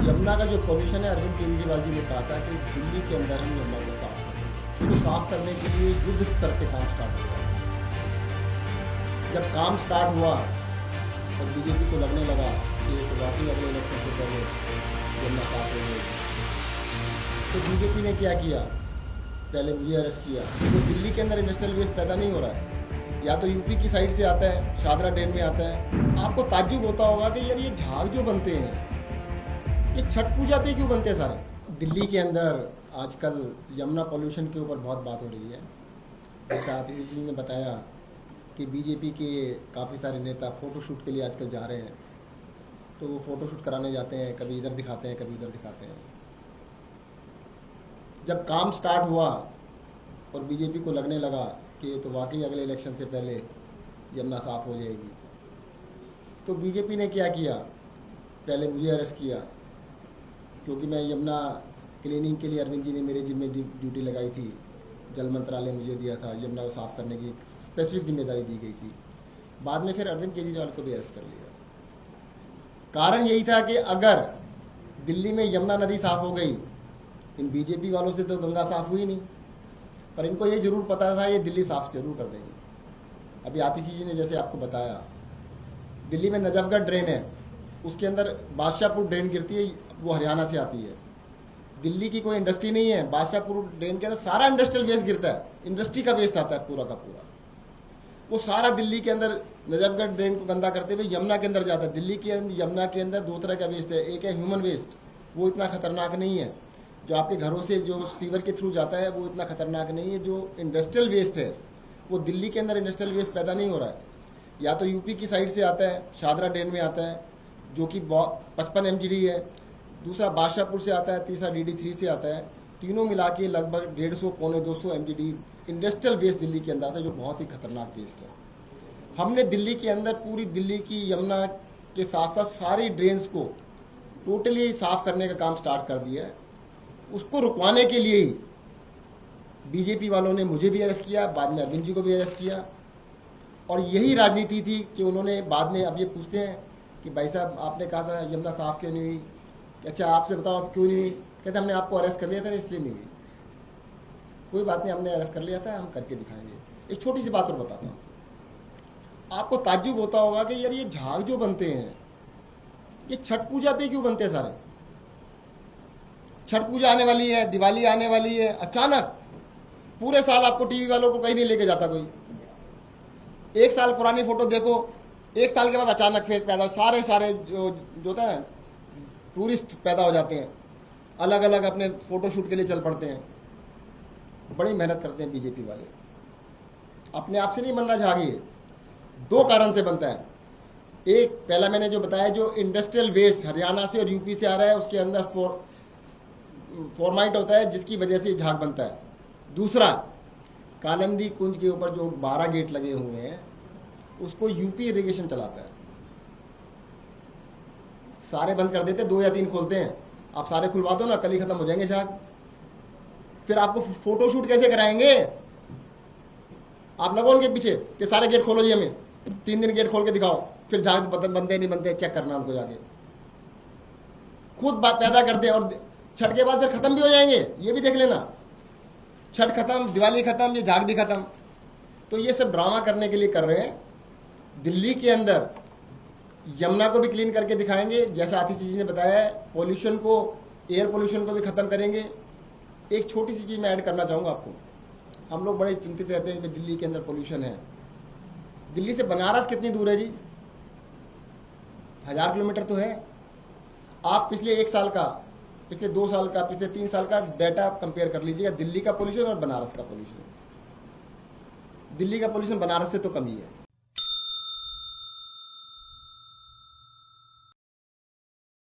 यमुना का जो पॉल्यूशन है, अरविंद केजरीवाल जी ने कहा था कि दिल्ली के अंदर हम यमुना को साफ करें। उसको साफ करने के लिए युद्ध स्तर पे काम स्टार्ट हुआ। जब काम स्टार्ट हुआ और बीजेपी को लगने लगा कि तो वाकई अगले इलेक्शन से पहले यमुना साफ हो जाएगी, तो बीजेपी ने क्या किया, पहले मुझे अरेस्ट किया। तो दिल्ली के अंदर इंडस्ट्रियल वेस्ट पैदा नहीं हो रहा है, या तो यूपी की साइड से आता है, शादरा ड्रेन में आता है। आपको ताज्जुब होता होगा कि यार ये झाग जो बनते हैं ये छठ पूजा पे क्यों बनते हैं सारे। दिल्ली के अंदर आजकल यमुना पॉल्यूशन के ऊपर बहुत बात हो रही है। जैसे आतिशी जी ने बताया कि बीजेपी के काफ़ी सारे नेता फ़ोटोशूट के लिए आजकल जा रहे हैं, तो वो फ़ोटोशूट कराने जाते हैं, कभी इधर दिखाते हैं, कभी उधर दिखाते हैं। जब काम स्टार्ट हुआ और बीजेपी को लगने लगा कि तो वाकई अगले इलेक्शन से पहले यमुना साफ हो जाएगी, तो बीजेपी ने क्या किया, पहले मुझे अरेस्ट किया, क्योंकि मैं यमुना क्लीनिंग के लिए अरविंद जी ने मेरे जिम्मे ड्यूटी लगाई थी, जल मंत्रालय मुझे दिया था, यमुना को साफ करने की स्पेसिफिक जिम्मेदारी दी गई थी। बाद में फिर अरविंद केजरीवाल को भी अरेस्ट कर लिया। कारण यही था कि अगर दिल्ली में यमुना नदी साफ हो गई, इन बीजेपी वालों से तो गंगा साफ हुई नहीं, पर इनको ये जरूर पता था ये दिल्ली साफ जरूर कर देंगे। अभी आतिशी जी ने जैसे आपको बताया, दिल्ली में नजफगढ़ ड्रेन है, उसके अंदर बादशाहपुर ड्रेन गिरती है, वो हरियाणा से आती है। दिल्ली की कोई इंडस्ट्री नहीं है, बादशाहपुर ड्रेन के अंदर सारा इंडस्ट्रियल वेस्ट गिरता है, इंडस्ट्री का वेस्ट आता है पूरा का पूरा। वो सारा दिल्ली के अंदर नजफगढ़ ड्रेन को गंदा करते हुए यमुना के अंदर जाता है। दिल्ली के अंदर यमुना के अंदर दो तरह का वेस्ट है, एक है ह्यूमन वेस्ट, वो इतना खतरनाक नहीं है, जो आपके घरों से जो सीवर के थ्रू जाता है वो इतना खतरनाक नहीं है। जो इंडस्ट्रियल वेस्ट है वो दिल्ली के अंदर इंडस्ट्रियल वेस्ट पैदा नहीं हो रहा है, या तो यूपी की साइड से आता है, शादरा ड्रेन में आता है जो कि 55 MGD है, दूसरा बादशाहपुर से आता है, तीसरा DD3 से आता है। तीनों मिला के लगभग 150 पौने 200 MGD इंडस्ट्रियल वेस्ट दिल्ली के अंदर आता है, जो बहुत ही खतरनाक वेस्ट है। हमने दिल्ली के अंदर पूरी दिल्ली की यमुना के साथ साथ सारी ड्रेन्स को टोटली साफ करने का काम स्टार्ट कर दिया है। उसको रुकवाने के लिए ही बीजेपी वालों ने मुझे भी अरेस्ट किया, बाद में अरविंद जी को भी अरेस्ट किया, और यही राजनीति थी कि उन्होंने बाद में, अब ये पूछते हैं कि भाई साहब आपने कहा था यमुना साफ क्यों नहीं हुई, अच्छा आपसे बताओ क्यों नहीं हुई, कहते हमने आपको अरेस्ट कर लिया था इसलिए नहीं हुई। कोई बात नहीं, हमने अरेस्ट कर लिया था, हम करके दिखाएंगे। एक छोटी सी बात और बताता हूँ, आपको ताज्जुब होता होगा कि यार ये झाग जो बनते हैं ये छठ पूजा पे क्यों बनते हैं सारे। छठ पूजा आने वाली है, दिवाली आने वाली है, अचानक पूरे साल आपको टीवी वालों को कहीं नहीं लेके जाता कोई। एक साल पुरानी फोटो देखो, एक साल के बाद अचानक फिर पैदा, सारे जो होता है टूरिस्ट पैदा हो जाते हैं, अलग अलग अपने फोटोशूट के लिए चल पड़ते हैं। बड़ी मेहनत करते हैं बीजेपी वाले, अपने आप से नहीं बनना चाहिए, दो कारण से बनता है। एक, पहला मैंने जो बताया, जो इंडस्ट्रियल वेस्ट हरियाणा से और यूपी से आ रहा है उसके अंदर फॉर्माइट होता है, जिसकी वजह से झाग बनता है। दूसरा, कालिंदी कुंज के ऊपर जो 12 गेट लगे हुए हैं उसको यूपी इरिगेशन चलाता है। सारे बंद कर देते, 2 या 3 खोलते हैं। आप सारे खुलवा दो ना, कल ही खत्म हो जाएंगे झाग। फिर आपको फोटोशूट कैसे कराएंगे, आप लगो उनके पीछे कि सारे गेट खोलो जी, हमें 3 दिन गेट खोल के दिखाओ, फिर झाग बनते नहीं बनते चेक करना उनको जाके, खुद बात पैदा करते हैं, और छठ के बाद फिर खत्म भी हो जाएंगे, ये भी देख लेना। छठ खत्म, दिवाली खत्म, ये झाग भी खत्म। तो ये सब ड्रामा करने के लिए कर रहे हैं। दिल्ली के अंदर यमुना को भी क्लीन करके दिखाएंगे, जैसा आतिशी जी ने बताया है, पोल्यूशन को, एयर पोल्यूशन को भी खत्म करेंगे। एक छोटी सी चीज मैं ऐड करना चाहूँगा आपको, हम लोग बड़े चिंतित रहते हैं कि दिल्ली के अंदर पोल्यूशन है। दिल्ली से बनारस कितनी दूर है जी, 1000 किलोमीटर तो है। आप पिछले 1 साल का, पिछले 2 साल का, पिछले 3 साल का डाटा कंपेयर कर लीजिएगा, दिल्ली का पोल्यूशन और बनारस का पोल्यूशन। दिल्ली का पोल्यूशन बनारस से तो कम ही है।